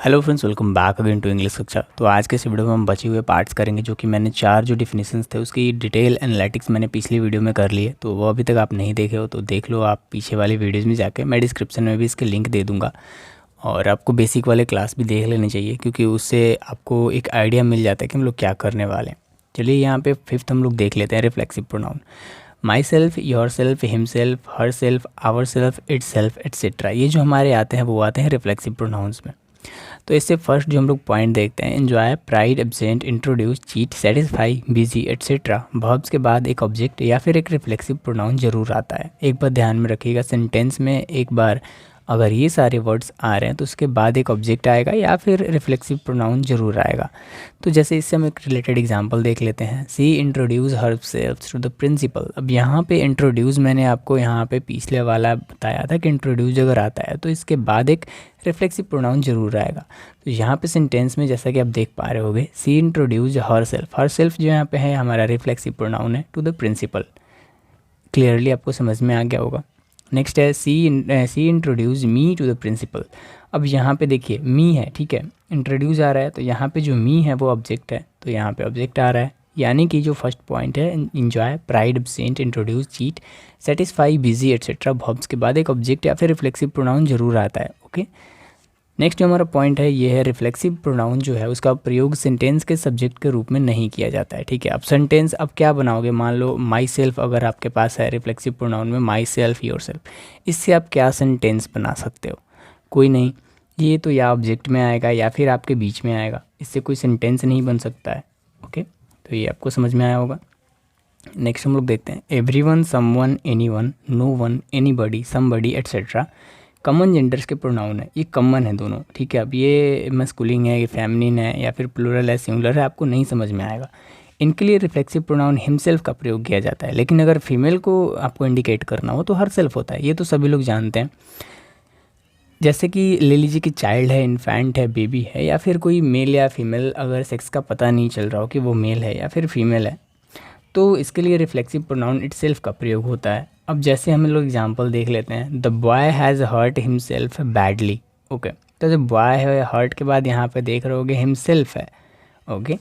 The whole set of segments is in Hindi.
Hello friends, welcome back again to English कक्षा। तो आज के इस वीडियो में हम बचे हुए पार्ट्स करेंगे, जो कि मैंने 4 जो डिफिनेशंस थे उसकी डिटेल एनालिटिक्स मैंने पिछली वीडियो में कर ली है। तो वो अभी तक आप नहीं देखे हो तो देख लो आप पीछे वाली वीडियोज़ में जाके। मैं डिस्क्रिप्शन में भी इसके लिंक दे दूँगा और आपको बेसिक वाले क्लास भी देख लेनी चाहिए, क्योंकि उससे आपको एक आइडिया मिल जाता है कि हम लोग क्या करने वाले हैं। चलिए यहाँ पे 5th हम लोग देख लेते हैं, reflexive pronoun. My self, your self, him self, her self, our self, it self etcetera. ये जो हमारे आते हैं वो आते हैं रिफ्लेक्सिव प्रोनाउंस में। तो इससे फर्स्ट जो हम लोग पॉइंट देखते हैं, enjoy, pride, absent, introduce, cheat, satisfy, busy etcetera. Verbs के बाद एक ऑब्जेक्ट या फिर एक रिफ्लेक्सिव प्रोनाउन जरूर आता है। एक बार ध्यान में रखिएगा, सेंटेंस में एक बार अगर ये सारे वर्ड्स आ रहे हैं तो उसके बाद एक ऑब्जेक्ट आएगा या फिर रिफ्लेक्सिव प्रोनाउन जरूर आएगा। तो जैसे इससे हम एक रिलेटेड एग्जांपल देख लेते हैं। She introduce herself to the principal. अब यहाँ पे इंट्रोड्यूस मैंने आपको यहाँ पे पिछले वाला बताया था कि इंट्रोड्यूस अगर आता है तो इसके बाद एक रिफ्लेक्सिव प्रोनाउन जरूर आएगा। तो यहाँ पे सेंटेंस में जैसा कि आप देख पा रहे होगे, सी इंट्रोड्यूस हरसेल्फ। हरसेल्फ जो यहाँ पे है हमारा रिफ्लेक्सिव प्रोनाउन है टू द प्रिंसिपल। क्लियरली आपको समझ में आ गया होगा। नेक्स्ट है she introduce me to the principal. अब यहाँ पे देखिए मी है, ठीक है, इंट्रोड्यूस आ रहा है तो यहाँ पे जो मी है वो ऑब्जेक्ट है, तो यहाँ पे ऑब्जेक्ट आ रहा है। यानी कि जो फर्स्ट पॉइंट है, enjoy, pride, absent, introduce, cheat, satisfy, busy etcetera, verbs के बाद एक ऑब्जेक्ट या फिर रिफ्लेक्सिव प्रोनाउन जरूर आता है। ओके, नेक्स्ट जो हमारा पॉइंट है ये है रिफ्लेक्सिव प्रोनाउन जो है उसका प्रयोग सेंटेंस के सब्जेक्ट के रूप में नहीं किया जाता है। ठीक है, अब सेंटेंस अब क्या बनाओगे, मान लो माई सेल्फ अगर आपके पास है रिफ्लेक्सिव प्रोनाउन में, माई सेल्फ, योर सेल्फ, इससे आप क्या सेंटेंस बना सकते हो? कोई नहीं, ये तो या ऑब्जेक्ट में आएगा या फिर आपके बीच में आएगा, इससे कोई सेंटेंस नहीं बन सकता है। ओके, तो ये आपको समझ में आया होगा। नेक्स्ट हम लोग देखते हैं, everyone, someone, anyone, no one, anybody, somebody etcetera. Common genders के प्रोनाउन है, ये कॉमन है दोनों। ठीक है, अब ये मस्कुलिन है, ये फेमिनिन है या फिर प्लूरल है, सिंगुलर है, आपको नहीं समझ में आएगा। इनके लिए रिफ्लेक्सिव प्रोनाउन हिमसेल्फ का प्रयोग किया जाता है, लेकिन अगर फीमेल को आपको इंडिकेट करना हो तो हर सेल्फ होता है। ये तो सभी लोग जानते हैं। जैसे कि ले लीजिए कि चाइल्ड है, इन्फेंट है, बेबी है, या फिर कोई मेल या फीमेल, अगर सेक्स का पता नहीं चल रहा हो कि वो मेल है या फिर फीमेल है, तो इसके लिए रिफ्लेक्सिव प्रोनाउन इटसेल्फ का प्रयोग होता है। अब जैसे हम लोग एग्जांपल देख लेते हैं, the boy has hurt himself badly. Okay, तो जब बॉय है, हर्ट के बाद यहाँ पे देख रहे होगे हिमसेल्फ है। ओके,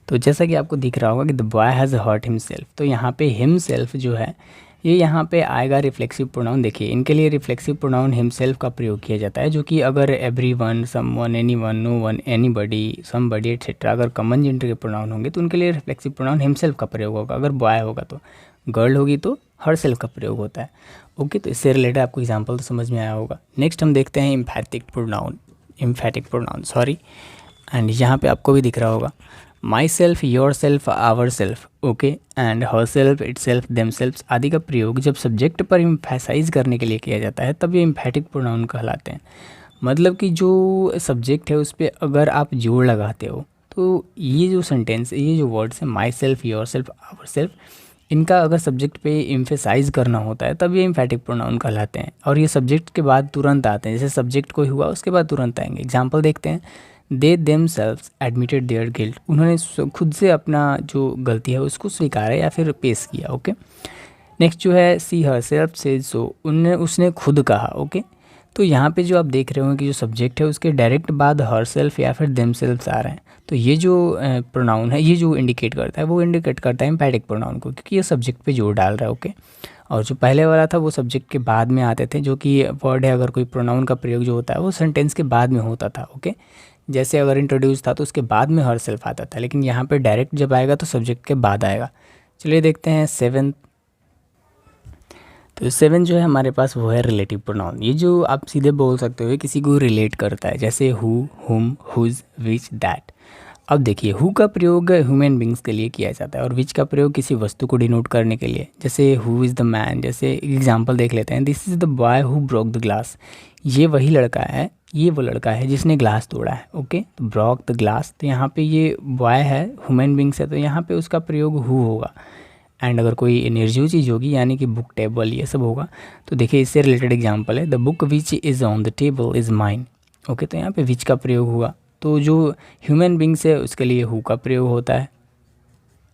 तो जैसा कि आपको दिख रहा होगा कि the boy has hurt himself, तो यहाँ पे हिमसेल्फ जो है ये यहाँ पे आएगा रिफ्लेक्सिव प्रोनाउन। देखिए, इनके लिए रिफ्लेक्सिव प्रोनाउन हिमसेल्फ का प्रयोग किया जाता है, जो कि अगर everyone, someone, anyone, no one, anybody, somebody etcetera अगर कॉमन जेंडर के प्रोनाउन होंगे तो उनके लिए रिफ्लेक्सिव प्रोनाउन हिमसेल्फ का प्रयोग होगा। अगर बॉय होगा तो, गर्ल होगी तो हर सेल्फ का प्रयोग होता है। ओके, तो इससे रिलेटेड आपको एग्जाम्पल तो समझ में आया होगा। नेक्स्ट हम देखते हैं इम्फैटिक प्रोनाउन सॉरी, एंड यहाँ पे आपको भी दिख रहा होगा, my self, your self, our self, okay, and her self, it self, them self आदि का प्रयोग जब सब्जेक्ट पर इम्फेसाइज करने के लिए किया जाता है तब ये इम्फैटिक प्रोनाउन कहलाते हैं। मतलब कि जो सब्जेक्ट है उस पर अगर आप जोर लगाते हो तो ये जो सेंटेंस, ये जो वर्ड्स हैं my self, your self, our self, इनका अगर सब्जेक्ट पे इम्फेसाइज करना होता है तब ये इम्फैटिक प्रोनाउन कहलाते हैं। और ये सब्जेक्ट के बाद तुरंत आते हैं, जैसे सब्जेक्ट कोई हुआ उसके बाद तुरंत आएंगे। एग्जाम्पल देखते हैं, they themselves admitted their guilt. उन्होंने खुद से अपना जो गलती है उसको स्वीकारा या फिर पेश किया। ओके, नेक्स्ट जो है सी हरसेल्फ सेज सो, उसने खुद कहा। ओके, तो यहाँ पे जो आप देख रहे हो कि जो सब्जेक्ट है उसके डायरेक्ट बाद हरसेल्फ या फिर देमसेल्व्स आ रहे हैं, तो ये जो प्रोनाउन है, ये जो इंडिकेट करता है वो इंडिकेट करता है इम्पैटिक प्रोनाउन को, क्योंकि ये सब्जेक्ट पे जोर डाल रहा है। ओके, और जो पहले वाला था वो सब्जेक्ट के बाद में आते थे, जो कि वर्ड है अगर कोई प्रोनाउन का प्रयोग जो होता है वो सेंटेंस के बाद में होता था। ओके, जैसे अगर इंट्रोड्यूस था तो उसके बाद में हर सेल्फ आता था, लेकिन यहाँ पे डायरेक्ट जब आएगा तो सब्जेक्ट के बाद आएगा। चलिए देखते हैं 7। तो 7 जो है हमारे पास वो है रिलेटिव प्रोनाउन। ये जो आप सीधे बोल सकते हो किसी को रिलेट करता है, जैसे हु, हुम, हुज, विच, दैट। अब देखिए, हु का प्रयोग ह्यूमन बींग्स के लिए किया जाता है और विच का प्रयोग किसी वस्तु को डिनोट करने के लिए, जैसे हु इज़ द मैन। जैसे एग्जांपल देख लेते हैं, this is the boy who broke the glass. ये वही लड़का है, ये वो लड़का है जिसने ग्लास तोड़ा है। ओके, तो ब्रोक द ग्लास, तो यहाँ पे ये बॉय है, ह्यूमन बींग्स है, तो यहाँ पे उसका प्रयोग हु होगा। एंड अगर कोई निर्जीव चीज़ होगी यानी कि बुक, टेबल, ये सब होगा, तो देखिए इससे रिलेटेड एग्जांपल है, the book which is on the table is mine. Okay, तो यहाँ पे विच का प्रयोग हुआ। तो जो ह्यूमन बींग्स है उसके लिए हु का प्रयोग होता है,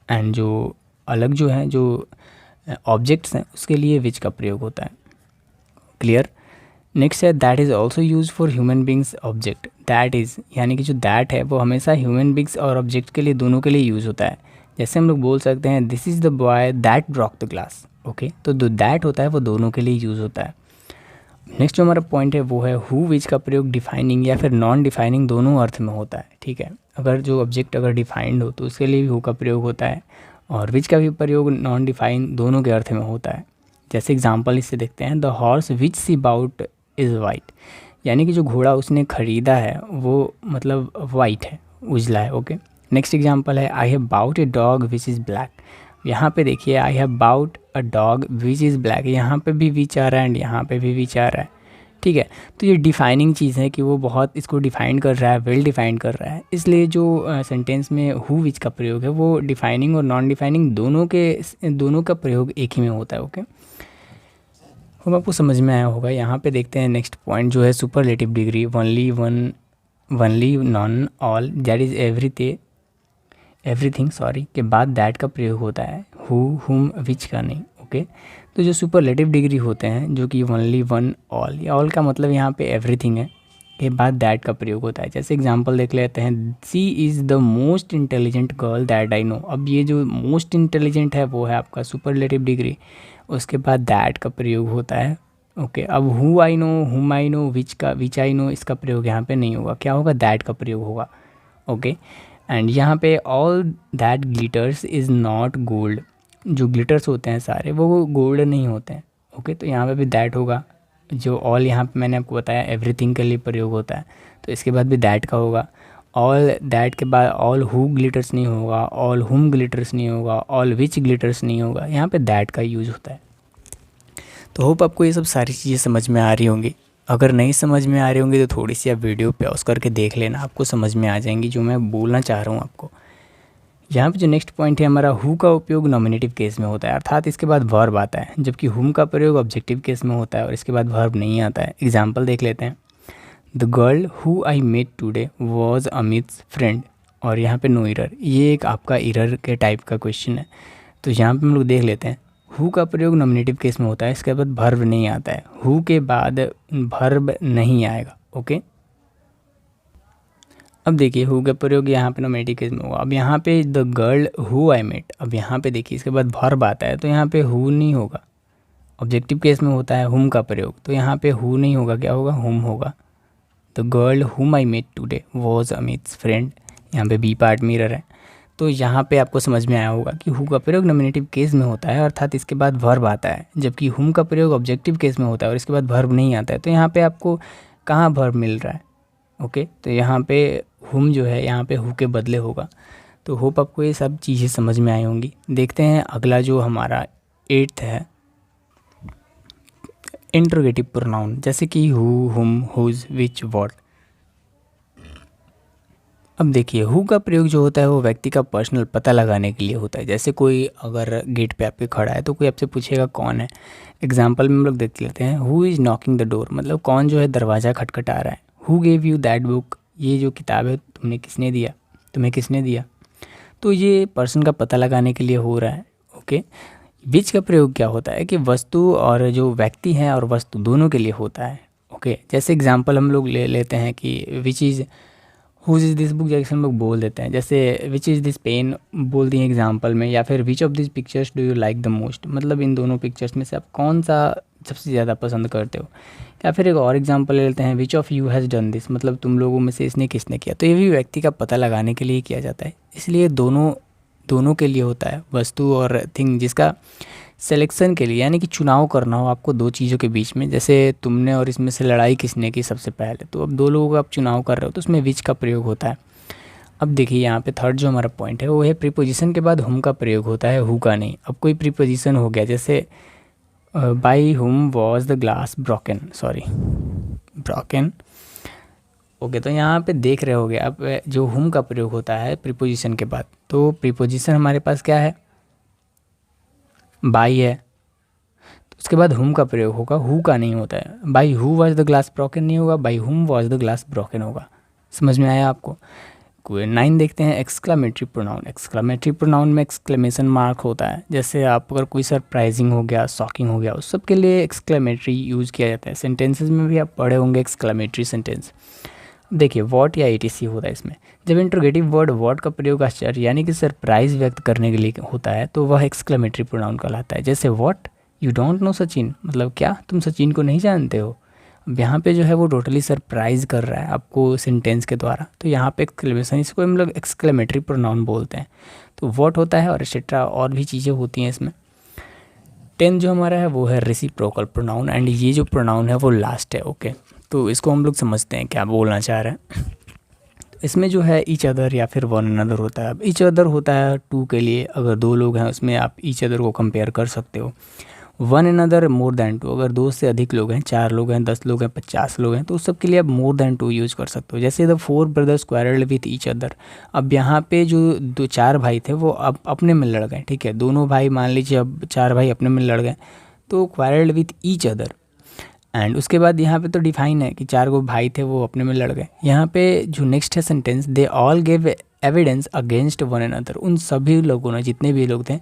एंड जो अलग जो है जो ऑब्जेक्ट्स हैं उसके लिए विच का प्रयोग होता है। क्लियर? नेक्स्ट है that is also use for human beings object. That is यानी कि जो दैट है वो हमेशा ह्यूमन बींग्स और ऑब्जेक्ट के लिए दोनों के लिए यूज़ होता है। जैसे हम लोग बोल सकते हैं this is the boy that broke the glass. Okay, तो जो दैट होता है वो दोनों के लिए यूज़ होता है। नेक्स्ट जो हमारा पॉइंट है वो है हु विच का प्रयोग डिफाइनिंग या फिर नॉन डिफाइनिंग दोनों अर्थ में होता है। ठीक है, अगर जो ऑब्जेक्ट अगर डिफाइंड हो तो उसके लिए भी हु का प्रयोग होता है, और विच का भी प्रयोग नॉन डिफाइन दोनों के अर्थ में होता है। जैसे एग्जांपल इससे देखते हैं the horse which she bought is white, यानी कि जो घोड़ा उसने खरीदा है वो मतलब वाइट है, उजला है। ओके, नेक्स्ट एग्जांपल है I have bought a dog which is black. यहाँ पे देखिए I have bought a dog which is black, यहाँ पे भी विच आ रहा है एंड यहाँ पे भी विच आ रहा है। ठीक है, तो ये डिफाइनिंग चीज़ है कि वो बहुत इसको डिफाइन कर रहा है, वेल डिफाइन कर रहा है, इसलिए जो सेंटेंस में हु विच का प्रयोग है वो डिफाइनिंग और नॉन डिफाइनिंग दोनों का प्रयोग एक ही में होता है। ओके, अब आपको समझ में आया होगा। यहाँ पे देखते हैं नेक्स्ट पॉइंट जो है superlative degree. Only non all that is everything sorry के बाद दैट का प्रयोग होता है, हु हुम विच का नहीं। ओके, तो जो सुपरलेटिव डिग्री होते हैं जो कि ओनली वन ऑल, या ऑल का मतलब यहाँ पे एवरीथिंग है, के बाद दैट का प्रयोग होता है। जैसे एग्जांपल देख लेते हैं she is the most intelligent girl that I know. अब ये जो मोस्ट इंटेलिजेंट है वो है आपका सुपरलेटिव डिग्री, उसके बाद दैट का प्रयोग होता है। ओके, अब हु आई नो, हुम I know, which I know, इसका प्रयोग यहाँ पे नहीं होगा, क्या होगा, दैट का प्रयोग होगा। ओके, एंड यहाँ पे all that glitters is not gold, जो ग्लिटर्स होते हैं सारे वो गोल्ड नहीं होते हैं। ओके, तो यहाँ पे भी दैट होगा। जो ऑल यहाँ पे मैंने आपको बताया एवरीथिंग के लिए प्रयोग होता है, तो इसके बाद भी दैट का होगा। ऑल दैट के बाद ऑल हु ग्लिटर्स नहीं होगा, ऑल हुम ग्लिटर्स नहीं होगा, ऑल विच ग्लिटर्स नहीं होगा, यहाँ पे दैट का यूज़ होता है। तो होप आपको ये सब सारी चीज़ें समझ में आ रही होंगी। अगर नहीं समझ में आ रही होंगी तो थोड़ी सी आप वीडियो पॉज करके देख लेना, आपको समझ में आ जाएंगी जो मैं बोलना चाह रहा हूँ आपको। यहाँ पे जो नेक्स्ट पॉइंट है हमारा हु का उपयोग नॉमिनेटिव केस में होता है, अर्थात इसके बाद वर्ब आता है, जबकि हुम का प्रयोग ऑब्जेक्टिव केस में होता है और इसके बाद वर्ब नहीं आता है। एग्जाम्पल देख लेते हैं the girl who I met today was Amit's friend, और यहाँ पे नो इरर, ये एक आपका इरर के टाइप का क्वेश्चन है। तो यहाँ पे हम लोग देख लेते हैं हु का प्रयोग नॉमिनेटिव केस में होता है, इसके बाद वर्ब नहीं आता है, हु के बाद वर्ब नहीं आएगा। ओके, अब देखिए हु का प्रयोग यहाँ पे नॉमिनेटिव केस में होगा। अब यहाँ पे the girl who I met, अब यहाँ पे देखिए इसके बाद वर्ब आता है तो यहाँ पे हु नहीं होगा, ऑब्जेक्टिव केस में होता है हुम का प्रयोग, तो यहाँ पे हु नहीं होगा, क्या होगा, हुम होगा। The girl whom I met today was Amit's friend, यहाँ पे बी पार्ट मिरर है। तो यहाँ पे आपको समझ में आया होगा कि हु का प्रयोग नॉमिनेटिव केस में होता है, अर्थात इसके बाद वर्ब आता है, जबकि हुम का प्रयोग ऑब्जेक्टिव केस में होता है और इसके बाद वर्ब नहीं आता है। तो यहाँ पे आपको कहाँ वर्ब मिल रहा है। ओके, तो यहाँ पे हुम जो है यहाँ पे हु के बदले होगा। तो होप आपको ये सब चीज़ें समझ में आई होंगी। देखते हैं अगला जो हमारा 8th है इंट्रोगेटिव प्रोनाउन, जैसे कि हु हुम हुज विच व्हाट। अब देखिए हु का प्रयोग जो होता है वो व्यक्ति का पर्सनल पता लगाने के लिए होता है। जैसे कोई अगर गेट पे आपके खड़ा है तो कोई आपसे पूछेगा कौन है। एग्जाम्पल में हम लोग देख लेते हैं who is knocking the door, मतलब कौन जो है दरवाज़ा खटखटा रहा है। Who gave you that book, ये जो किताब है तुम्हें किसने दिया। तो ये पर्सन का पता लगाने के लिए हो रहा है। ओके, विच का प्रयोग क्या होता है कि वस्तु और जो व्यक्ति है और वस्तु दोनों के लिए होता है। ओके, जैसे एग्जांपल हम लोग ले लेते हैं कि which is whose is this book, जैसे हम लोग बोल देते हैं, जैसे विच इज़ दिस पेन बोल दिए एग्जांपल में, या फिर which of this pictures do you like the most, मतलब इन दोनों पिक्चर्स में से आप कौन सा सबसे ज़्यादा पसंद करते हो। या फिर एक और एग्जांपल ले लेते हैं which of you has done this, मतलब तुम लोगों में से इसने किसने किया। तो ये भी व्यक्ति का पता लगाने के लिए किया जाता है, इसलिए दोनों के लिए होता है, वस्तु और थिंग, जिसका सिलेक्शन के लिए यानी कि चुनाव करना हो आपको दो चीज़ों के बीच में, जैसे तुमने और इसमें से लड़ाई किसने की सबसे पहले, तो अब दो लोगों का आप चुनाव कर रहे हो तो उसमें विच का प्रयोग होता है। अब देखिए यहाँ पे थर्ड जो हमारा पॉइंट है वो है प्रीपोजिशन के बाद हुम का प्रयोग होता है, हु का नहीं। अब कोई प्रीपोजिशन हो गया, जैसे बाई हुम was the glass broken, okay, तो यहाँ पे देख रहे होगे अब जो हुम का प्रयोग होता है प्रीपोजिशन के बाद, तो प्रीपोजिशन हमारे पास क्या है, बाई है, तो उसके बाद हुम का प्रयोग होगा, हु का नहीं होता है। By who was the glass broken नहीं होगा, बाई हुम वॉज द ग्लास ब्रोकन होगा। समझ में आया आपको। 9 देखते हैं एक्सक्लेमेटरी प्रोनाउन। एक्सक्लेमेटरी प्रोनाउन में एक्सक्लेमेशन मार्क होता है। जैसे आप अगर कोई सरप्राइजिंग हो गया, शॉकिंग हो गया, उस सब के लिए एक्सक्लेमेटरी यूज़ किया जाता है। सेंटेंसेस में भी आप पढ़े होंगे एक्सक्लेमेटरी सेंटेंस। देखिए व्हाट या etc होता है इसमें। जब इंट्रोगेटिव वर्ड व्हाट का प्रयोग आश्चर्य यानी कि सरप्राइज व्यक्त करने के लिए होता है तो वह एक्सक्लेमेटरी प्रोनाउन कहलाता है। जैसे what you don't know Sachin, मतलब क्या तुम सचिन को नहीं जानते हो। अब यहाँ पे जो है वो टोटली सरप्राइज कर रहा है आपको सेंटेंस के द्वारा, तो यहाँ पे एक्सक्लेमेशन, इसको हम लोग एक्सक्लेमेटरी प्रोनाउन बोलते हैं। तो व्हाट होता है और एक्सेट्रा और भी चीज़ें होती हैं इसमें। 10 जो हमारा है वो है रेसिप्रोकल प्रोनाउन एंड ये जो प्रोनाउन है वो लास्ट है। ओके, तो इसको हम लोग समझते हैं क्या बोलना चाह रहे हैं। तो इसमें जो है ईच अदर या फिर वन अनदर होता है। अब ईच अदर होता है टू के लिए, अगर 2 लोग हैं उसमें आप ईच अदर को कंपेयर कर सकते हो। One another more than two, अगर 2 से अधिक लोग हैं, 4 लोग हैं, 10 लोग हैं, 50 लोग हैं, तो उस सब के लिए आप मोर दैन टू यूज़ कर सकते हो। जैसे the 4 brothers quarrelled with each other. अब यहाँ पे जो 4 भाई थे वो अब अपने में लड़ गए, ठीक है। दोनों भाई मान लीजिए अब 4 भाई अपने में लड़ गए तो quarrelled with each other. And उसके बाद यहाँ पे तो डिफाइन है कि 4 भाई थे वो अपने में लड़ गए। यहाँ पे जो नेक्स्ट है sentence, they all gave evidence against one another. उन सभी लोगों ने, जितने भी लोग थे,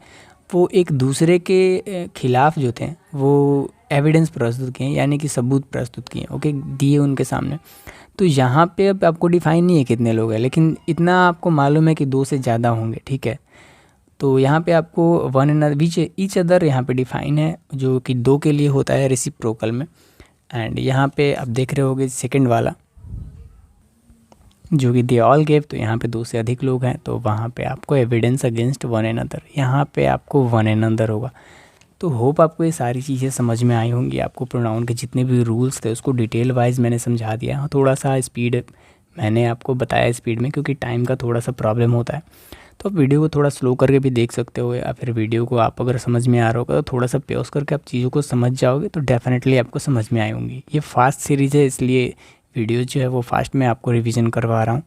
वो एक दूसरे के खिलाफ जो थे वो एविडेंस प्रस्तुत किए, यानी कि सबूत प्रस्तुत किए, ओके, दिए उनके सामने। तो यहाँ पे अब आपको डिफाइन नहीं है कितने लोग हैं, लेकिन इतना आपको मालूम है कि 2 से ज़्यादा होंगे, ठीक है। तो यहाँ पे आपको one another which each other यहाँ पे डिफाइन है, जो कि 2 के लिए होता है रेसिप्रोकल में। एंड यहाँ पे आप देख रहे होगे सेकंड वाला जो कि दे ऑल गेव, तो यहाँ पे 2 से अधिक लोग हैं तो वहाँ पे आपको एविडेंस अगेंस्ट वन अनदर, यहाँ पे आपको वन अनदर होगा। तो होप आपको ये सारी चीज़ें समझ में आई होंगी। आपको प्रोनाउन के जितने भी रूल्स थे उसको डिटेल वाइज मैंने समझा दिया। थोड़ा सा स्पीड मैंने आपको बताया स्पीड में, क्योंकि टाइम का थोड़ा सा प्रॉब्लम होता है। तो आप वीडियो को थोड़ा स्लो करके भी देख सकते हो, या फिर वीडियो को आप अगर समझ में आ रहा होगा तो थोड़ा सा पॉज करके आप चीज़ों को समझ जाओगे तो डेफिनेटली आपको समझ में आई होंगी। ये फास्ट सीरीज़ है इसलिए वीडियो जो है वो फास्ट में आपको रिवीजन करवा रहा हूँ।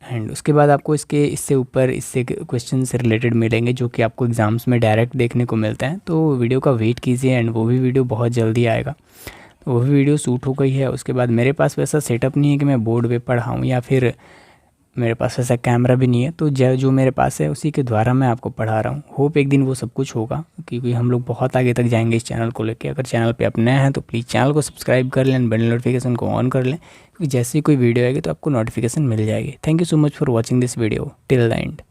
एंड उसके बाद आपको इससे ऊपर इससे क्वेश्चन से रिलेटेड मिलेंगे जो कि आपको एग्ज़ाम्स में डायरेक्ट देखने को मिलते हैं। तो वीडियो का वेट कीजिए एंड वो भी वीडियो बहुत जल्दी आएगा। तो वो भी वीडियो शूट हो गई है। उसके बाद मेरे पास वैसा सेटअप नहीं है कि मैं बोर्ड पे पढ़ाऊँ, या फिर मेरे पास ऐसा कैमरा भी नहीं है। तो जो मेरे पास है उसी के द्वारा मैं आपको पढ़ा रहा हूँ। होप एक दिन वो सब कुछ होगा, क्योंकि हम लोग बहुत आगे तक जाएंगे इस चैनल को लेकर। अगर चैनल पे आप नए हैं तो प्लीज़ चैनल को सब्सक्राइब कर लें, बेल नोटिफिकेशन को ऑन कर लें, क्योंकि जैसे ही कोई वीडियो आएगी तो आपको नोटिफिकेशन मिल जाएगी। Thank you so much for watching this video till the end.